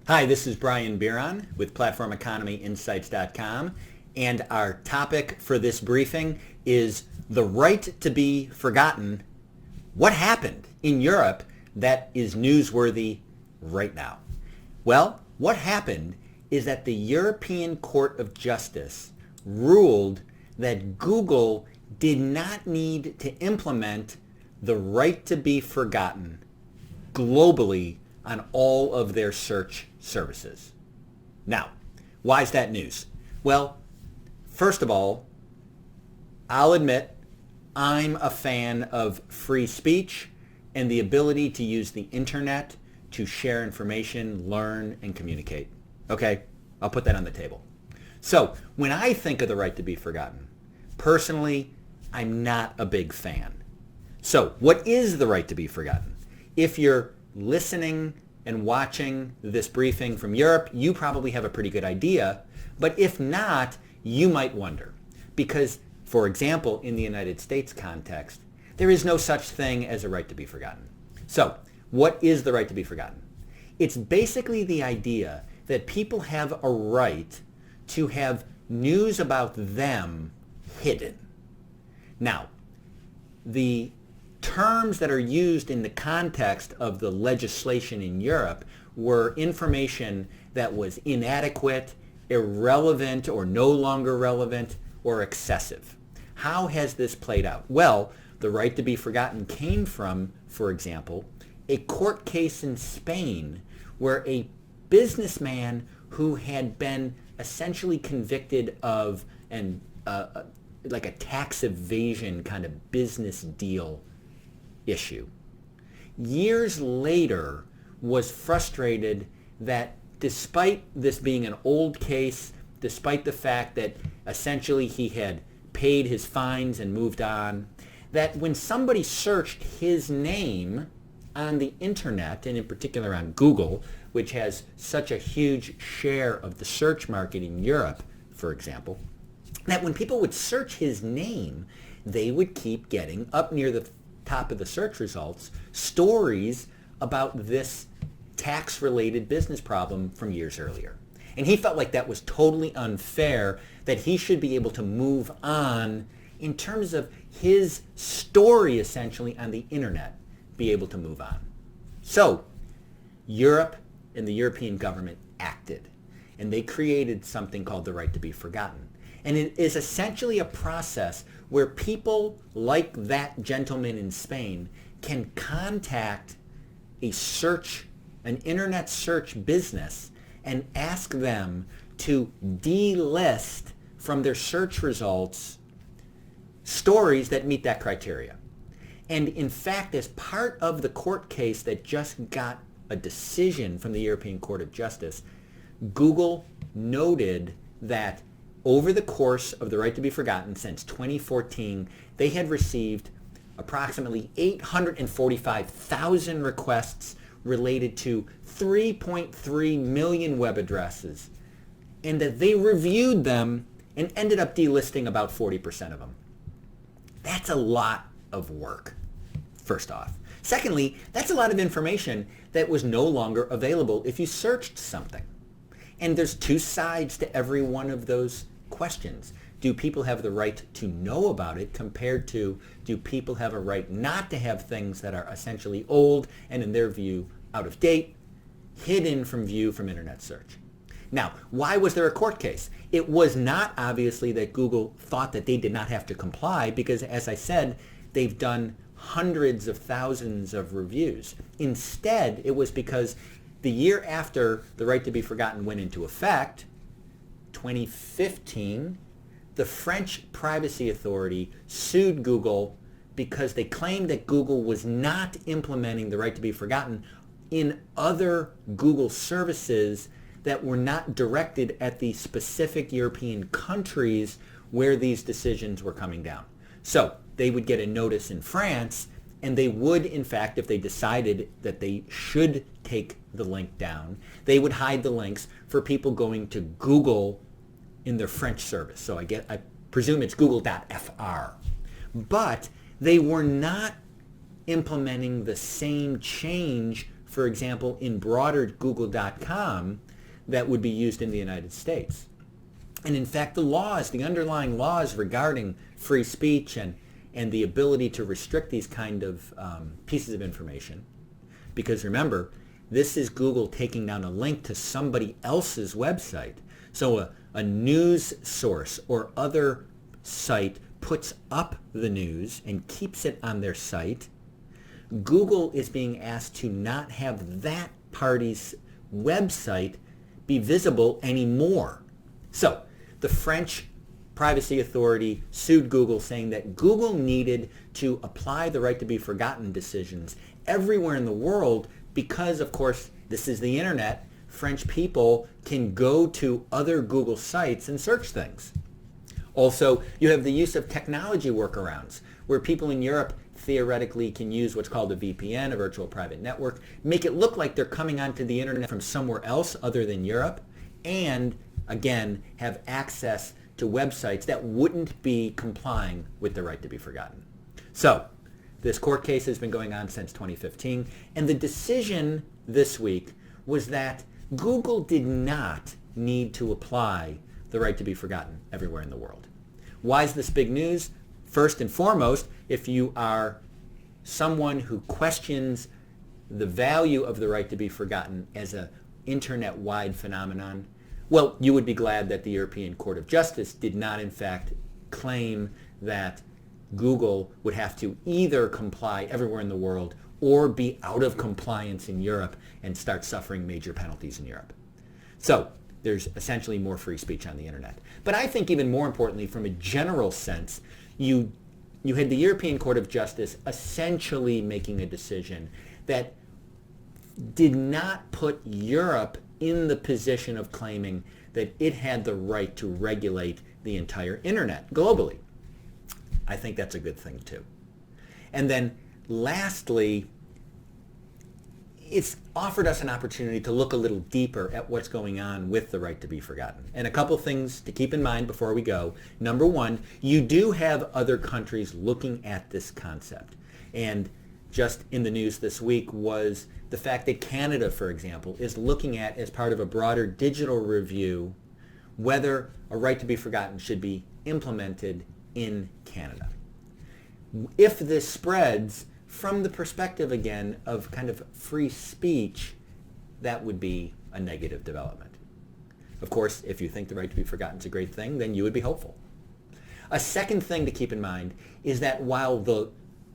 Hi, this is Brian Bieron with PlatformEconomyInsights.com, and our topic for this briefing is the right to be forgotten. What happened in Europe that is newsworthy right now? Well, what happened is that the European Court of Justice ruled that Google did not need to implement the right to be forgotten globally on all of their search services. Now, why is that news? Well, first of all, I'll admit I'm a fan of free speech and the ability to use the internet to share information, learn, and communicate. Okay, I'll put that on the table. So when I think of the right to be forgotten, personally, I'm not a big fan. So what is the right to be forgotten? If you're listening and watching this briefing from Europe, you probably have a pretty good idea. But if not, you might wonder. Because, for example, in the United States context, there is no such thing as a right to be forgotten. So, what is the right to be forgotten? It's basically the idea that people have a right to have news about them hidden. Now, the terms that are used in the context of the legislation in Europe were information that was inadequate, irrelevant, or no longer relevant, or excessive. How has this played out? Well, the right to be forgotten came from, for example, a court case in Spain where a businessman who had been essentially convicted of like a tax evasion kind of business deal issue, years later was frustrated that despite this being an old case, despite the fact that essentially he had paid his fines and moved on, that when somebody searched his name on the internet, and in particular on Google, which has such a huge share of the search market in Europe, for example, that when people would search his name, they would keep getting up near the top of the search results stories about this tax-related business problem from years earlier. And he felt like that was totally unfair, that he should be able to move on in terms of his story essentially on the internet, be able to move on. So Europe and the European government acted, and they created something called the right to be forgotten. And it is essentially a process where people like that gentleman in Spain can contact an internet search business and ask them to delist from their search results stories that meet that criteria. And in fact, as part of the court case that just got a decision from the European Court of Justice, Google noted that over the course of the right to be forgotten since 2014, they had received approximately 845,000 requests related to 3.3 million web addresses, and that they reviewed them and ended up delisting about 40% of them. That's a lot of work, first off. Secondly, that's a lot of information that was no longer available if you searched something. And there's two sides to every one of those questions. Do people have the right to know about it compared to do people have a right not to have things that are essentially old and in their view out of date, hidden from view from internet search? Now, why was there a court case? It was not obviously that Google thought that they did not have to comply because, as I said, they've done hundreds of thousands of reviews. Instead, it was because the year after the right to be forgotten went into effect, 2015, the French Privacy Authority sued Google because they claimed that Google was not implementing the right to be forgotten in other Google services that were not directed at the specific European countries where these decisions were coming down. So they would get a notice in France, and they would, in fact, if they decided that they should take the link down, they would hide the links for people going to Google in their French service. So I presume it's google.fr. But they were not implementing the same change for example, in broader Google.com that would be used in the United States. And in fact, the underlying laws regarding free speech and the ability to restrict these kind of pieces of information, because remember, this is Google taking down a link to somebody else's website. So a news source or other site puts up the news and keeps it on their site. Google is being asked to not have that party's website be visible anymore. So the French Privacy Authority sued Google, saying that Google needed to apply the right to be forgotten decisions everywhere in the world because, of course, this is the internet. French people can go to other Google sites and search things. Also, you have the use of technology workarounds, where people in Europe theoretically can use what's called a VPN, a virtual private network, make it look like they're coming onto the internet from somewhere else other than Europe, and again, have access to websites that wouldn't be complying with the right to be forgotten. So, this court case has been going on since 2015, and the decision this week was that Google did not need to apply the right to be forgotten everywhere in the world. Why is this big news? First and foremost, if you are someone who questions the value of the right to be forgotten as an internet-wide phenomenon, well, you would be glad that the European Court of Justice did not, in fact, claim that Google would have to either comply everywhere in the world or be out of compliance in Europe and start suffering major penalties in Europe. So there's essentially more free speech on the internet. But I think even more importantly, from a general sense, you had the European Court of Justice essentially making a decision that did not put Europe in the position of claiming that it had the right to regulate the entire internet globally. I think that's a good thing too. And then lastly, it's offered us an opportunity to look a little deeper at what's going on with the right to be forgotten. And a couple things to keep in mind before we go. Number one, you do have other countries looking at this concept. And just in the news this week was the fact that Canada, for example, is looking at, as part of a broader digital review, whether a right to be forgotten should be implemented in Canada. If this spreads from the perspective, again, of kind of free speech, that would be a negative development. Of course, if you think the right to be forgotten is a great thing, then you would be hopeful. A second thing to keep in mind is that while the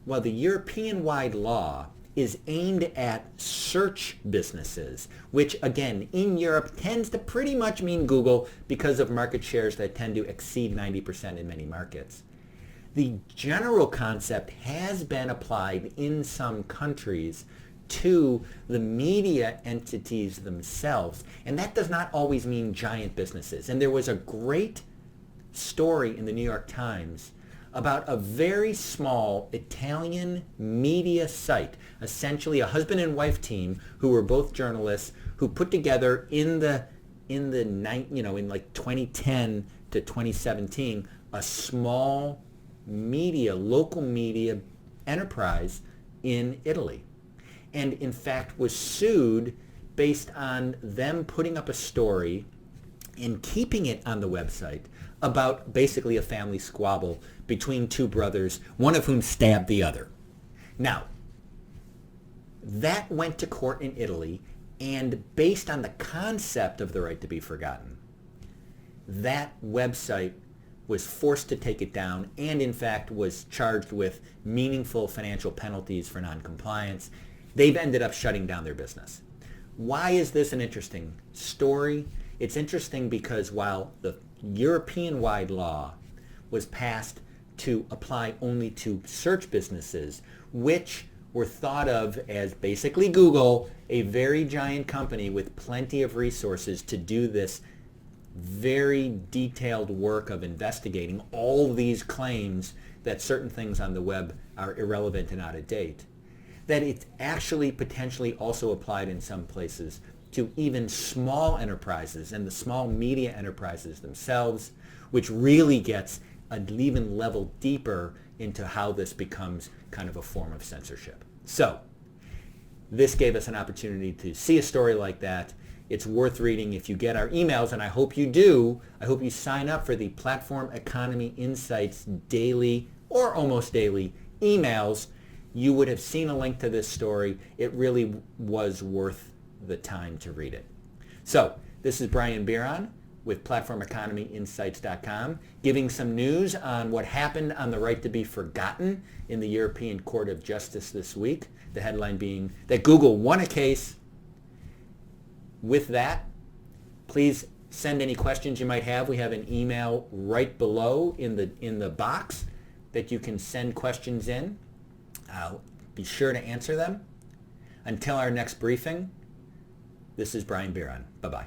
European-wide law is aimed at search businesses, which again in Europe tends to pretty much mean Google because of market shares that tend to exceed 90% in many markets, the general concept has been applied in some countries to the media entities themselves, and that does not always mean giant businesses. And there was a great story in the New York Times about a very small Italian media site, essentially a husband and wife team who were both journalists, who put together in like 2010 to 2017 a small local media enterprise in Italy, and in fact was sued based on them putting up a story and keeping it on the website about basically a family squabble between two brothers, one of whom stabbed the other. Now, that went to court in Italy, and based on the concept of the right to be forgotten, that website was forced to take it down and in fact was charged with meaningful financial penalties for noncompliance. They've ended up shutting down their business. Why is this an interesting story? It's interesting because while the European-wide law was passed to apply only to search businesses, which were thought of as basically Google, a very giant company with plenty of resources to do this very detailed work of investigating all these claims that certain things on the web are irrelevant and out of date, that it's actually potentially also applied in some places to even small enterprises and the small media enterprises themselves, which really gets an even level deeper into how this becomes kind of a form of censorship. So this gave us an opportunity to see a story like that. It's worth reading if you get our emails, and I hope you do. I hope you sign up for the Platform Economy Insights daily or almost daily emails. You would have seen a link to this story. It really was worth the time to read it. So this is Brian Bieron with PlatformEconomyInsights.com, giving some news on what happened on the right to be forgotten in the European Court of Justice this week. The headline being that Google won a case. With that, please send any questions you might have. We have an email right below in the box that you can send questions in. I'll be sure to answer them. Until our next briefing, this is Brian Bieron. Bye-bye.